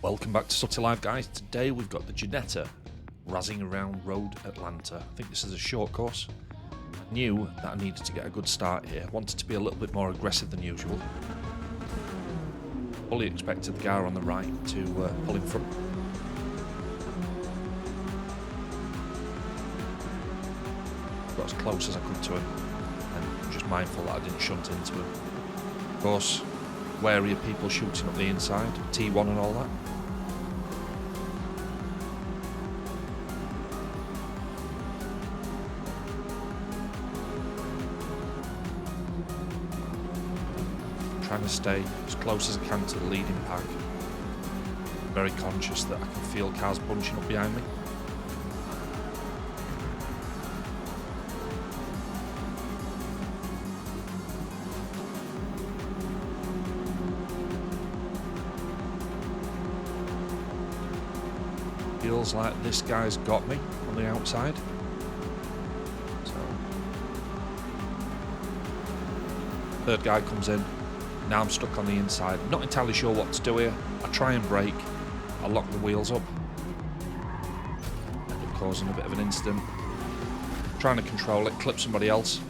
Welcome back to Sutty Live, guys. Today we've got the Ginetta razzing around Road Atlanta. I think this is a short course. I knew that I needed to get a good start here. I wanted to be a little bit more aggressive than usual. Fully expected the guy on the right to pull in front. Got as close as I could to him, and just mindful that I didn't shunt into him. Of course, wary of people shooting up the inside, T1 and all that. Trying to stay as close as I can to the leading pack. Very conscious that I can feel cars bunching up behind me. Feels like this guy's got me on the outside. So, third guy comes in. Now I'm stuck on the inside. Not entirely sure what to do here. I try and brake. I lock the wheels up. End up causing a bit of an incident. Trying to control it, clip somebody else.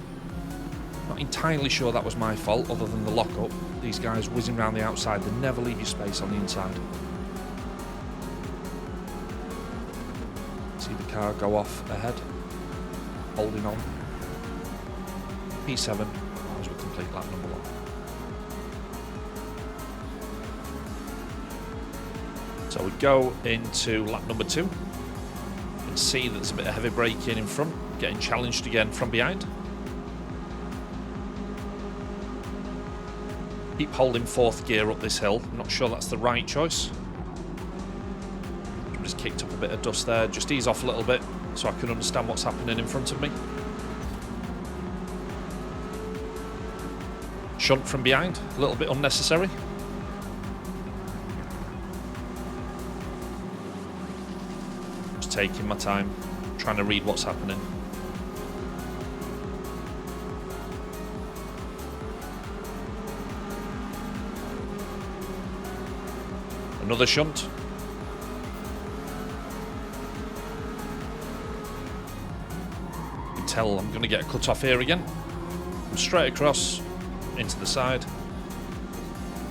Not entirely sure that was my fault, other than the lock up. These guys whizzing around the outside, they never leave you space on the inside. See the car go off ahead. Holding on. P7 as we complete lap number 1. So we go into lap number 2. You can see that there's a bit of heavy braking in front, getting challenged again from behind. Keep holding 4th gear up this hill. I'm not sure that's the right choice. I've just kicked up a bit of dust there. Just ease off a little bit so I can understand what's happening in front of me. Shunt from behind, a little bit unnecessary. Taking my time, trying to read what's happening. Another shunt. You can tell I'm going to get a cut off here again. I'm straight across into the side.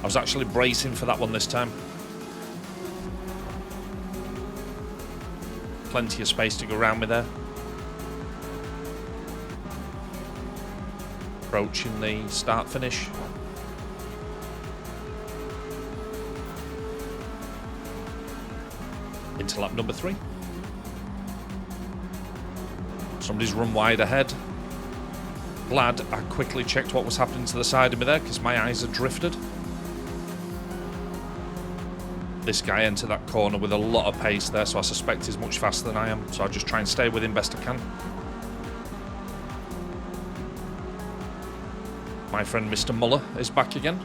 I was actually bracing for that one this time. Plenty of space to go around me there. Approaching the start finish. Into lap number 3. Somebody's run wide ahead. Glad I quickly checked what was happening to the side of me there, because my eyes had drifted. This guy entered that corner with a lot of pace there, so I suspect he's much faster than I am, so I'll just try and stay with him best I can. My friend Mr. Muller is back again.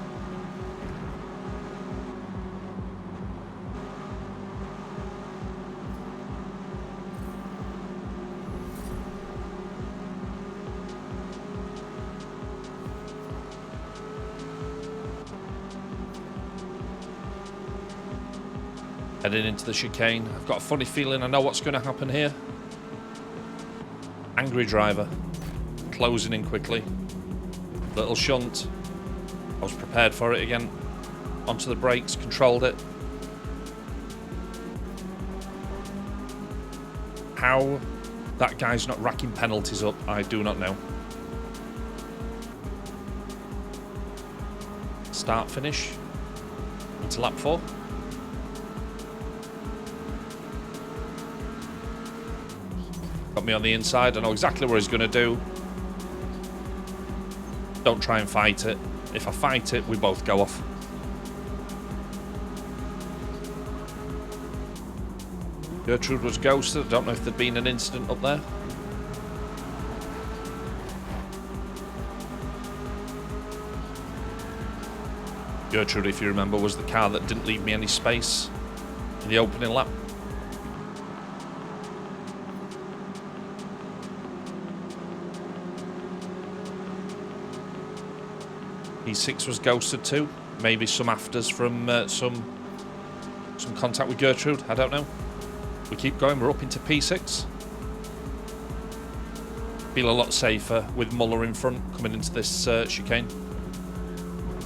Heading into the chicane. I've got a funny feeling I know what's going to happen here. Angry driver. Closing in quickly. Little shunt. I was prepared for it again. Onto the brakes, controlled it. How that guy's not racking penalties up, I do not know. Start finish. Into lap 4. Got me on the inside. I know exactly what he's going to do. Don't try and fight it. If I fight it, we both go off. Gertrude was ghosted. I don't know if there'd been an incident up there. Gertrude, if you remember, was the car that didn't leave me any space in the opening lap. E6 was ghosted too. Maybe some afters from some contact with Gertrude. I don't know. We keep going. We're up into P6. Feel a lot safer with Muller in front coming into this chicane.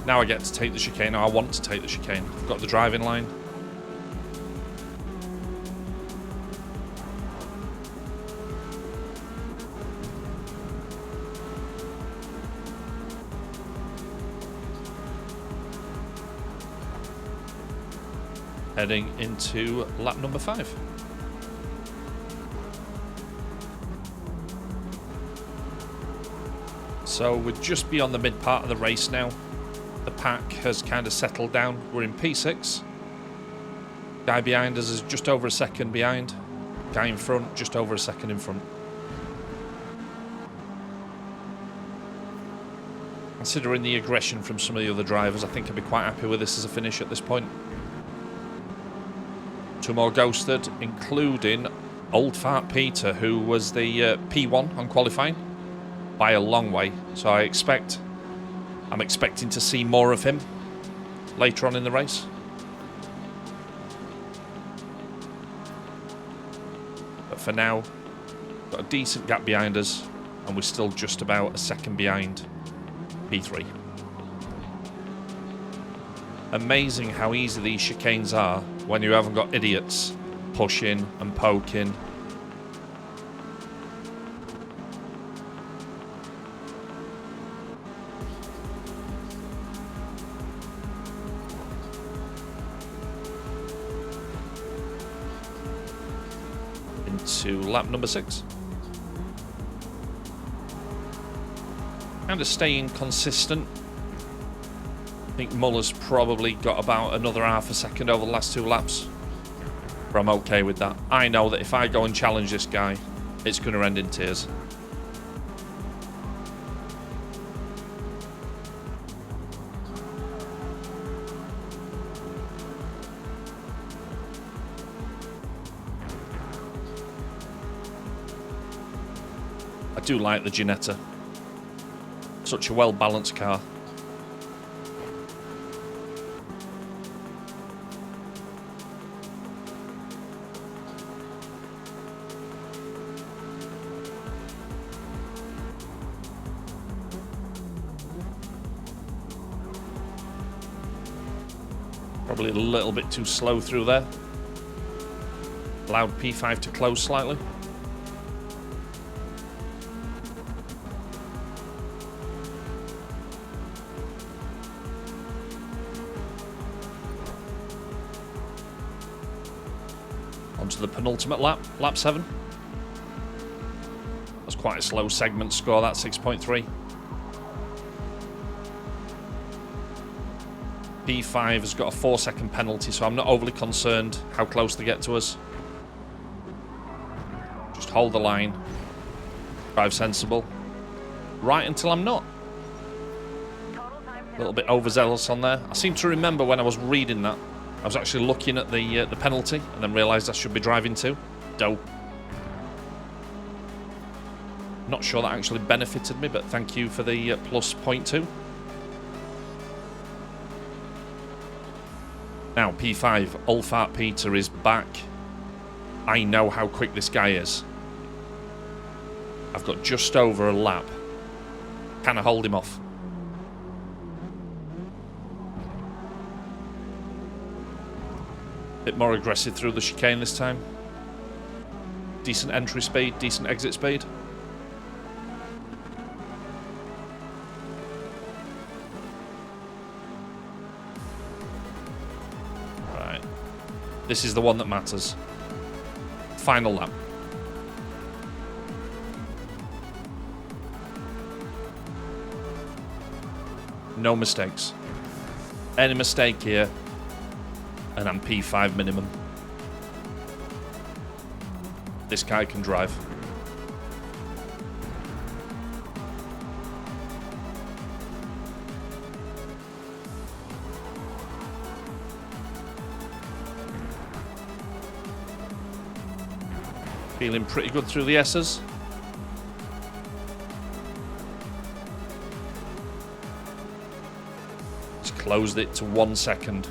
Now I get to take the chicane. Now I want to take the chicane. I've got the driving line. Heading into lap number 5. So we're just beyond the mid part of the race now. The pack has kind of settled down. We're in P6. Guy behind us is just over a second behind. Guy in front, just over a second in front. Considering the aggression from some of the other drivers, I think I'd be quite happy with this as a finish at this point. 2 more ghosted, including Old Fart Peter, who was the P1 on qualifying by a long way. So I'm expecting to see more of him later on in the race. But for now, got a decent gap behind us, and we're still just about a second behind P3. Amazing how easy these chicanes are when you haven't got idiots pushing and poking. Into lap number 6. Kind of staying consistent. I think Muller's probably got about another half a second over the last 2 laps. But I'm okay with that. I know that if I go and challenge this guy, it's going to end in tears. I do like the Ginetta. Such a well-balanced car. Probably a little bit too slow through there. Allowed P5 to close slightly. Onto the penultimate lap, lap 7. That's quite a slow segment score, that 6.3. P5 has got a 4-second penalty, so I'm not overly concerned how close they get to us. Just hold the line. Drive sensible. Right until I'm not. A little bit overzealous on there. I seem to remember when I was reading that, I was actually looking at the penalty and then realised I should be driving too. Dope. Not sure that actually benefited me, but thank you for the plus 0.2. Now, P5, Old Fart Peter is back. I know how quick this guy is. I've got just over a lap. Can I hold him off? Bit more aggressive through the chicane this time. Decent entry speed, decent exit speed. Right. This is the one that matters. Final lap. No mistakes. Any mistake here, and I'm P5 minimum. This guy can drive. Feeling pretty good through the S's. Just closed it to 1 second.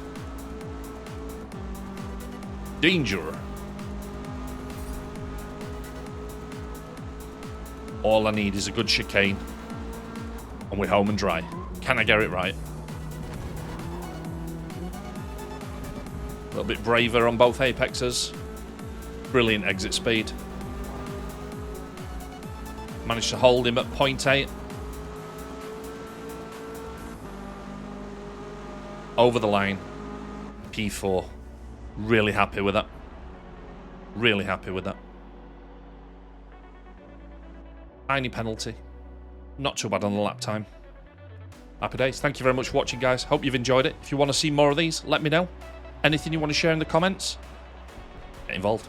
Danger. All I need is a good chicane. And we're home and dry. Can I get it right? A little bit braver on both apexes. Brilliant exit speed. Managed to hold him at 0.8. Over the line. P4. Really happy with that. Really happy with that. Tiny penalty. Not too bad on the lap time. Happy days. Thank you very much for watching, guys. Hope you've enjoyed it. If you want to see more of these, let me know. Anything you want to share in the comments, get involved.